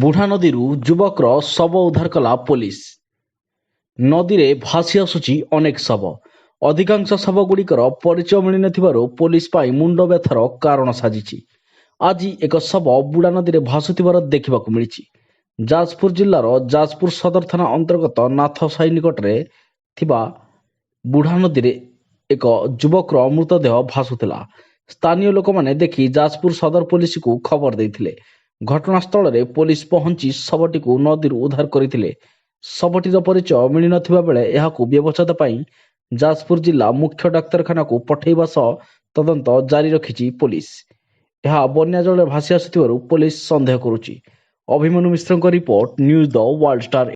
ବୁଢ଼ା ନଦୀରୁ ଯୁବକର ଶବ ଉଦ୍ଧାର କଲା ପୋଲିସ। ନଦୀରେ ଭାସି ଆସୁଛି ଅନେକ ଶବ। ଅଧିକାଂଶ ଶବଗୁଡ଼ିକର ପରିଚୟ ମିଳିନଥିବାରୁ ପୋଲିସ ପାଇଁ ମୁଣ୍ଡ ବ୍ୟଥାର କାରଣ ସାଜିଛି। ଆଜି ଏକ ଶବ ବୁଢ଼ା ନଦୀରେ ଭାସୁଥିବାର ଦେଖିବାକୁ ମିଳିଛି। ଯାଜପୁର ଜିଲ୍ଲାର ଯାଜପୁର ସଦର ଥାନା ଅନ୍ତର୍ଗତ ନାଥସାହି ନିକଟରେ ଥିବା ବୁଢ଼ା ନଦୀରେ ଏକ ଯୁବକର ମୃତଦେହ ଭାସୁଥିଲା। ସ୍ଥାନୀୟ ଲୋକମାନେ ଦେଖି ଯାଜପୁର ସଦର ପୋଲିସକୁ ଖବର ଦେଇଥିଲେ। ଘଟଣାସ୍ଥଳରେ ପୋଲିସ ପହଞ୍ଚି ଶବଟିକୁ ନଦୀରୁ ଉଦ୍ଧାର କରିଥିଲେ। ଶବଟିର ପରିଚୟ ମିଳିନଥିବା ବେଳେ ଏହାକୁ ବ୍ୟବଚ୍ଛେଦ ପାଇଁ ଯାଜପୁର ଜିଲ୍ଲା ମୁଖ୍ୟ ଡାକ୍ତରଖାନାକୁ ପଠାଇବା ସହ ତଦନ୍ତ ଜାରି ରଖିଛି ପୋଲିସ। ଏହା ବନ୍ୟା ଜଳରେ ଭାସି ଆସୁଥିବାରୁ ପୋଲିସ ସନ୍ଦେହ କରୁଛି। ଅଭିମନ୍ୟୁ ମିଶ୍ରଙ୍କ ରିପୋର୍ଟ, ନ୍ୟୁଜ୍ ଦ ୱାର୍ଲ୍ଡ ଷ୍ଟାର।